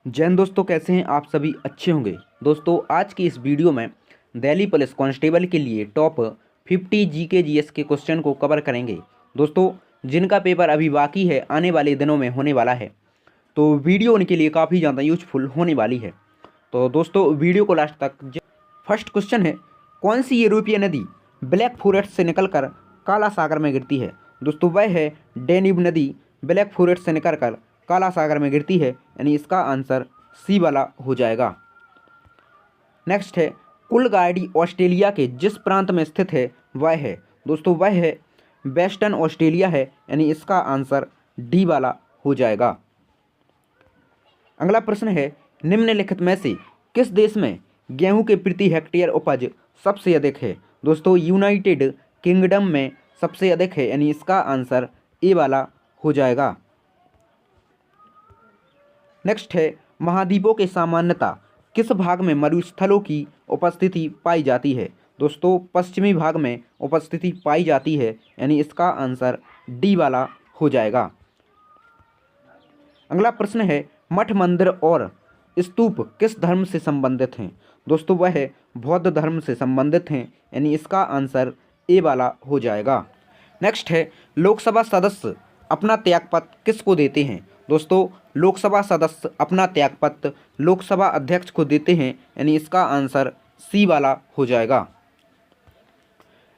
जैन दोस्तों, कैसे हैं आप सभी? अच्छे होंगे। दोस्तों, आज की इस वीडियो में दिल्ली पुलिस कांस्टेबल के लिए टॉप 50 जीके जीएस के क्वेश्चन को कवर करेंगे। दोस्तों, जिनका पेपर अभी बाकी है, आने वाले दिनों में होने वाला है, तो वीडियो उनके लिए काफ़ी ज़्यादा यूजफुल होने वाली है। तो दोस्तों, वीडियो को लास्ट तक। फर्स्ट क्वेश्चन है, कौन सी यूरोपीय नदी ब्लैक फॉरेस्ट से निकलकर काला सागर में गिरती है? दोस्तों, वह है डेन्यूब नदी। ब्लैक फॉरेस्ट से निकलकर काला सागर में गिरती है, यानी इसका आंसर सी वाला हो जाएगा। नेक्स्ट है, कुलगाड़ी ऑस्ट्रेलिया के जिस प्रांत में स्थित है वह है? दोस्तों, वह है वेस्टर्न ऑस्ट्रेलिया है, यानी इसका आंसर डी वाला हो जाएगा। अगला प्रश्न है, निम्नलिखित में से किस देश में गेहूं के प्रति हेक्टेयर उपज सबसे अधिक है? दोस्तों, यूनाइटेड किंगडम में सबसे अधिक है, यानी इसका आंसर ए वाला हो जाएगा। नेक्स्ट है, महाद्वीपों के सामान्यता किस भाग में मरुस्थलों की उपस्थिति पाई जाती है? दोस्तों, पश्चिमी भाग में उपस्थिति पाई जाती है, यानी इसका आंसर डी वाला हो जाएगा। अगला प्रश्न है, मठ मंदिर और स्तूप किस धर्म से संबंधित हैं? दोस्तों, वह बौद्ध धर्म से संबंधित हैं, यानी इसका आंसर ए वाला हो जाएगा। नेक्स्ट है, लोकसभा सदस्य अपना त्यागपत्र किसको देते हैं? दोस्तों, लोकसभा सदस्य अपना त्यागपत्र लोकसभा अध्यक्ष को देते हैं, यानी इसका आंसर सी वाला हो जाएगा।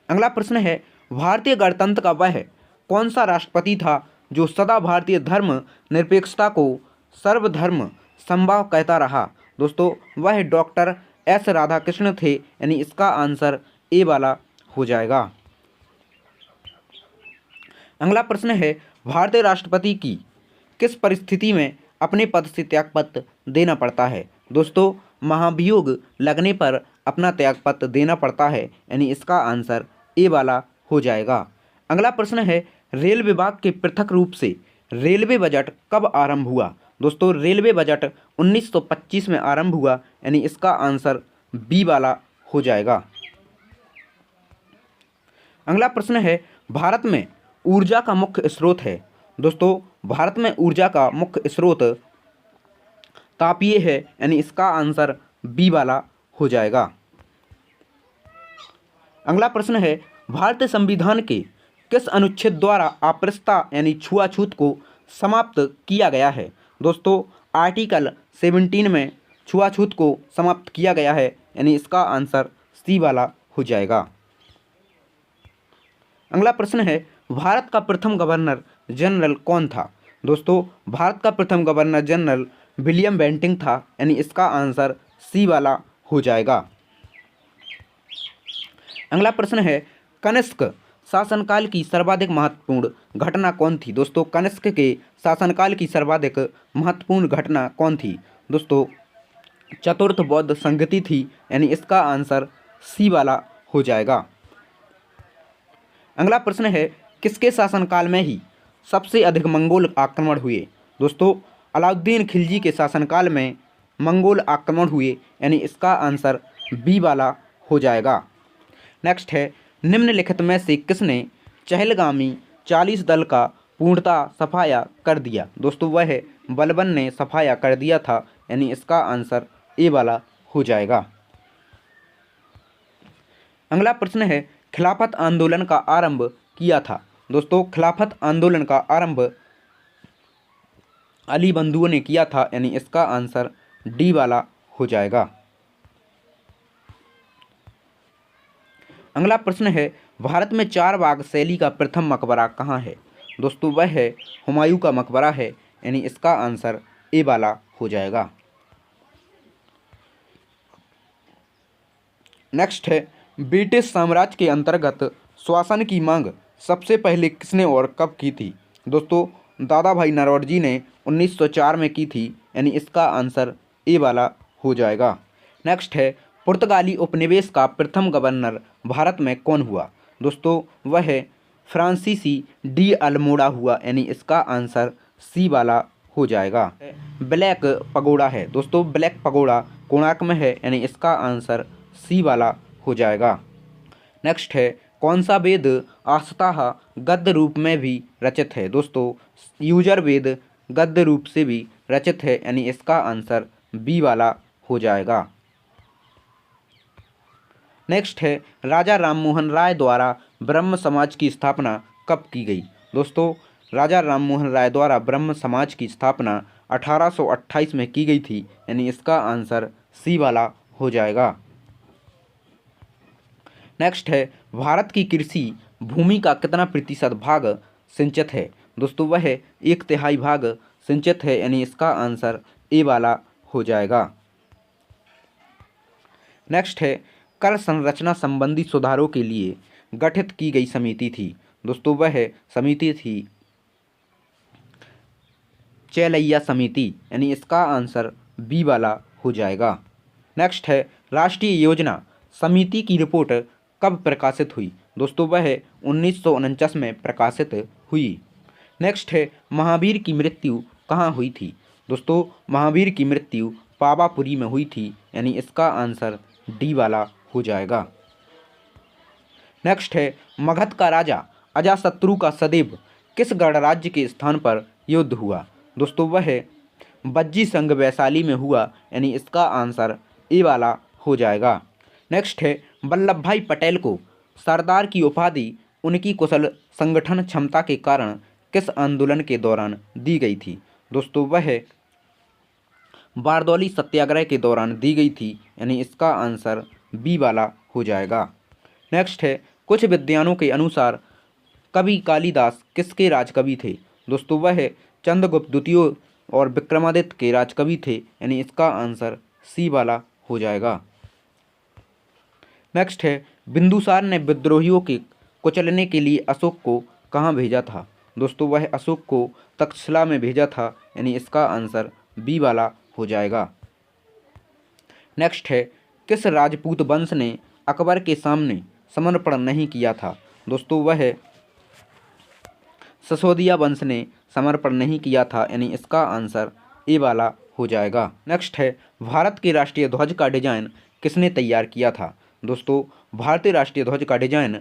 अगला प्रश्न है, भारतीय गणतंत्र का वह कौन सा राष्ट्रपति था जो सदा भारतीय धर्म निरपेक्षता को सर्वधर्म समभाव कहता रहा? दोस्तों, वह डॉक्टर एस राधाकृष्ण थे, यानी इसका आंसर ए वाला हो जाएगा। अगला प्रश्न है, भारतीय राष्ट्रपति की किस परिस्थिति में अपने पद से त्यागपत्र देना पड़ता है? दोस्तों, महाभियोग लगने पर अपना त्यागपत्र देना पड़ता है, यानी इसका आंसर ए वाला हो जाएगा। अगला प्रश्न है, रेल विभाग के पृथक रूप से रेलवे बजट कब आरंभ हुआ? दोस्तों, रेलवे बजट 1925 में आरंभ हुआ, यानी इसका आंसर बी वाला हो जाएगा। अगला प्रश्न है, भारत में ऊर्जा का मुख्य स्रोत है? दोस्तों, भारत में ऊर्जा का मुख्य स्रोत तापीय है, यानी इसका आंसर बी वाला हो जाएगा। अगला प्रश्न है, भारतीय संविधान के किस अनुच्छेद द्वारा अस्पृश्यता यानी छुआछूत को समाप्त किया गया है? दोस्तों, आर्टिकल 17 में छुआछूत को समाप्त किया गया है, यानी इसका आंसर सी वाला हो जाएगा। अगला प्रश्न है, भारत का प्रथम गवर्नर जनरल कौन था? दोस्तों, भारत का प्रथम गवर्नर जनरल विलियम बेंटिंक था, यानी इसका आंसर सी वाला हो जाएगा। अगला प्रश्न है, कनिष्क शासनकाल की सर्वाधिक महत्वपूर्ण घटना कौन थी? दोस्तों, कनिष्क के शासनकाल की सर्वाधिक महत्वपूर्ण घटना कौन थी? दोस्तों, चतुर्थ बौद्ध संगति थी, यानी इसका आंसर सी वाला हो जाएगा। अगला प्रश्न है, किसके शासनकाल में ही सबसे अधिक मंगोल आक्रमण हुए? दोस्तों, अलाउद्दीन खिलजी के शासनकाल में मंगोल आक्रमण हुए, यानी इसका आंसर बी वाला हो जाएगा। नेक्स्ट है, निम्नलिखित में से किसने चहलगामी 40 दल का पूर्णतः सफाया कर दिया? दोस्तों, वह बलबन ने सफाया कर दिया था, यानी इसका आंसर ए वाला हो जाएगा। अगला प्रश्न है, खिलाफत आंदोलन का आरंभ किया था? दोस्तों, खिलाफत आंदोलन का आरंभ अली बंधुओं ने किया था, यानी इसका आंसर डी वाला हो जाएगा। अगला प्रश्न है, भारत में 4 बाग शैली का प्रथम मकबरा कहाँ है? दोस्तों, वह है हुमायूं का मकबरा है, यानी इसका आंसर ए वाला हो जाएगा। नेक्स्ट है, ब्रिटिश साम्राज्य के अंतर्गत शासन की मांग सबसे पहले किसने और कब की थी? दोस्तों, दादा भाई नौरोजी ने 1904 में की थी, यानी इसका आंसर ए वाला हो जाएगा। नेक्स्ट है, पुर्तगाली उपनिवेश का प्रथम गवर्नर भारत में कौन हुआ? दोस्तों, वह फ्रांसीसी डी अल्मोड़ा हुआ, यानी इसका आंसर सी वाला हो जाएगा। ब्लैक पगोड़ा है? दोस्तों, ब्लैक पगोड़ा कोणार्क में है, यानी इसका आंसर सी वाला हो जाएगा। नेक्स्ट है, कौन सा वेद आस्था गद्य रूप में भी रचित है? दोस्तों, यूजर वेद गद्य रूप से भी रचित है, यानी इसका आंसर बी वाला हो जाएगा। नेक्स्ट है, राजा राममोहन राय द्वारा ब्रह्म समाज की स्थापना कब की गई? दोस्तों, राजा राममोहन राय द्वारा ब्रह्म समाज की स्थापना 1828 में की गई थी, यानी इसका आंसर सी वाला हो जाएगा। नेक्स्ट है, भारत की कृषि भूमि का कितना प्रतिशत भाग सिंचित है? दोस्तों, वह 1/3 भाग सिंचित है, यानी इसका आंसर ए वाला हो जाएगा। नेक्स्ट है, कर संरचना संबंधी सुधारों के लिए गठित की गई समिति थी। दोस्तों, वह समिति थी चेलैया समिति, यानी इसका आंसर बी वाला हो जाएगा। नेक्स्ट है, राष्ट्रीय योजना समिति की रिपोर्ट कब प्रकाशित हुई? दोस्तों, वह 1949 में प्रकाशित हुई। नेक्स्ट है, महावीर की मृत्यु कहाँ हुई थी? दोस्तों, महावीर की मृत्यु पावापुरी में हुई थी, यानी इसका आंसर डी वाला हो जाएगा। नेक्स्ट है, मगध का राजा अजातशत्रु का सदैव किस गणराज्य के स्थान पर युद्ध हुआ? दोस्तों, वह बज्जी संघ वैशाली में हुआ, यानी इसका आंसर ए वाला हो जाएगा। नेक्स्ट है, वल्लभ भाई पटेल को सरदार की उपाधि उनकी कुशल संगठन क्षमता के कारण किस आंदोलन के दौरान दी गई थी? दोस्तों, वह बारदौली सत्याग्रह के दौरान दी गई थी, यानी इसका आंसर बी वाला हो जाएगा। नेक्स्ट है, कुछ विद्वानों के अनुसार कवि कालिदास किसके राजकवि थे? दोस्तों, वह चंद्रगुप्त द्वितीय और विक्रमादित्य के राजकवि थे, यानी इसका आंसर सी वाला हो जाएगा। नेक्स्ट है, बिंदुसार ने विद्रोहियों के कुचलने के लिए अशोक को कहाँ भेजा था? दोस्तों, वह अशोक को तक्षशिला में भेजा था, यानी इसका आंसर बी वाला हो जाएगा। नेक्स्ट है, किस राजपूत वंश ने अकबर के सामने समर्पण नहीं किया था? दोस्तों, वह सिसोदिया वंश ने समर्पण नहीं किया था, यानी इसका आंसर ए वाला हो जाएगा। नेक्स्ट है, भारत के राष्ट्रीय ध्वज का डिजाइन किसने तैयार किया था? दोस्तों, भारतीय राष्ट्रीय ध्वज का डिजाइन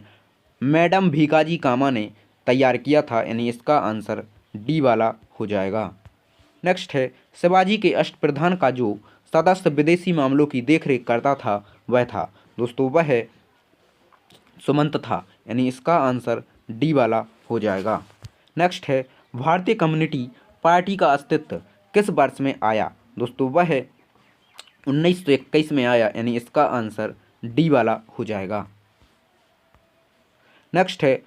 मैडम भीकाजी कामा ने तैयार किया था, यानी इसका आंसर डी वाला हो जाएगा। नेक्स्ट है, शिवाजी के अष्टप्रधान का जो सदस्य विदेशी मामलों की देखरेख करता था वह था? दोस्तों, वह सुमंत था, यानी इसका आंसर डी वाला हो जाएगा। नेक्स्ट है, भारतीय कम्युनिटी पार्टी का अस्तित्व किस वर्ष में आया? दोस्तों, वह 1921 में आया, यानी इसका आंसर डी वाला हो जाएगा। नेक्स्ट है,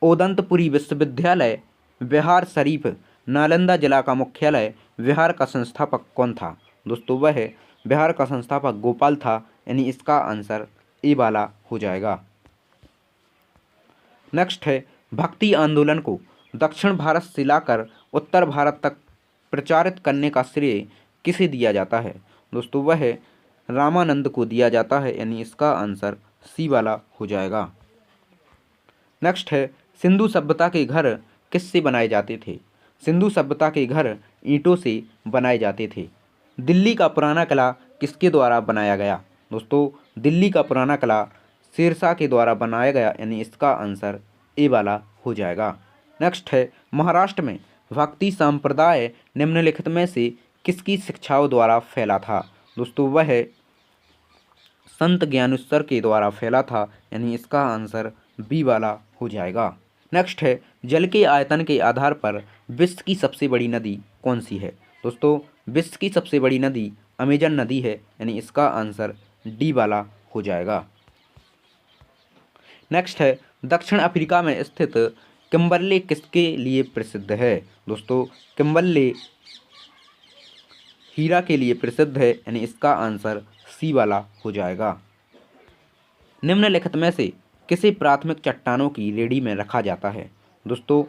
ओदंतपुरी विश्वविद्यालय बिहार शरीफ नालंदा जिला का मुख्यालय बिहार का संस्थापक कौन था? दोस्तों, वह बिहार का संस्थापक गोपाल था, यानी इसका आंसर ए वाला हो जाएगा। नेक्स्ट है, भक्ति आंदोलन को दक्षिण भारत से लाकर उत्तर भारत तक प्रचारित करने का श्रेय किसे दिया जाता है? दोस्तों, वह रामानंद को दिया जाता है, यानी इसका आंसर सी वाला हो जाएगा। नेक्स्ट है, सिंधु सभ्यता के घर किससे बनाए जाते थे? सिंधु सभ्यता के घर ईंटों से बनाए जाते थे। दिल्ली का पुराना किला किसके द्वारा बनाया गया? दोस्तों, दिल्ली का पुराना किला शेरशाह के द्वारा बनाया गया, यानी इसका आंसर ए वाला हो जाएगा। नेक्स्ट है, महाराष्ट्र में भक्ति संप्रदाय निम्नलिखित में से किसकी शिक्षाओं द्वारा फैला था? दोस्तों, वह संत ज्ञानेश्वर के द्वारा फैला था, यानी इसका आंसर बी वाला हो जाएगा। नेक्स्ट है, जल के आयतन के आधार पर विश्व की सबसे बड़ी नदी कौन सी है? दोस्तों, विश्व की सबसे बड़ी नदी अमेजन नदी है, यानी इसका आंसर डी वाला हो जाएगा। नेक्स्ट है, दक्षिण अफ्रीका में स्थित किम्बरले किसके लिए प्रसिद्ध है? दोस्तों, किम्बरले हीरा के लिए प्रसिद्ध है, यानी इसका आंसर सी वाला हो जाएगा। निम्नलिखित में से किसे प्राथमिक चट्टानों की रेडी में रखा जाता है? दोस्तों,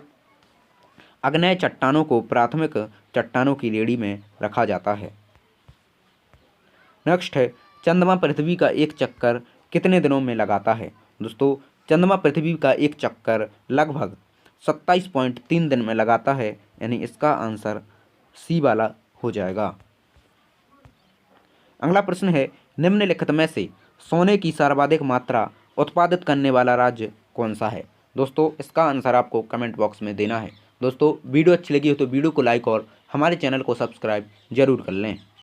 आग्नेय चट्टानों को प्राथमिक चट्टानों की रेडी में रखा जाता है। नेक्स्ट है, चंद्रमा पृथ्वी का एक चक्कर कितने दिनों में लगाता है? दोस्तों, चंद्रमा पृथ्वी का एक चक्कर लगभग 27.3 दिन में लगाता है, यानी इसका आंसर सी वाला हो जाएगा। अगला प्रश्न है, निम्नलिखित में से सोने की सर्वाधिक मात्रा उत्पादित करने वाला राज्य कौन सा है? दोस्तों, इसका आंसर आपको कमेंट बॉक्स में देना है। दोस्तों वीडियो अच्छी लगी हो तो वीडियो को लाइक और हमारे चैनल को सब्सक्राइब जरूर कर लें।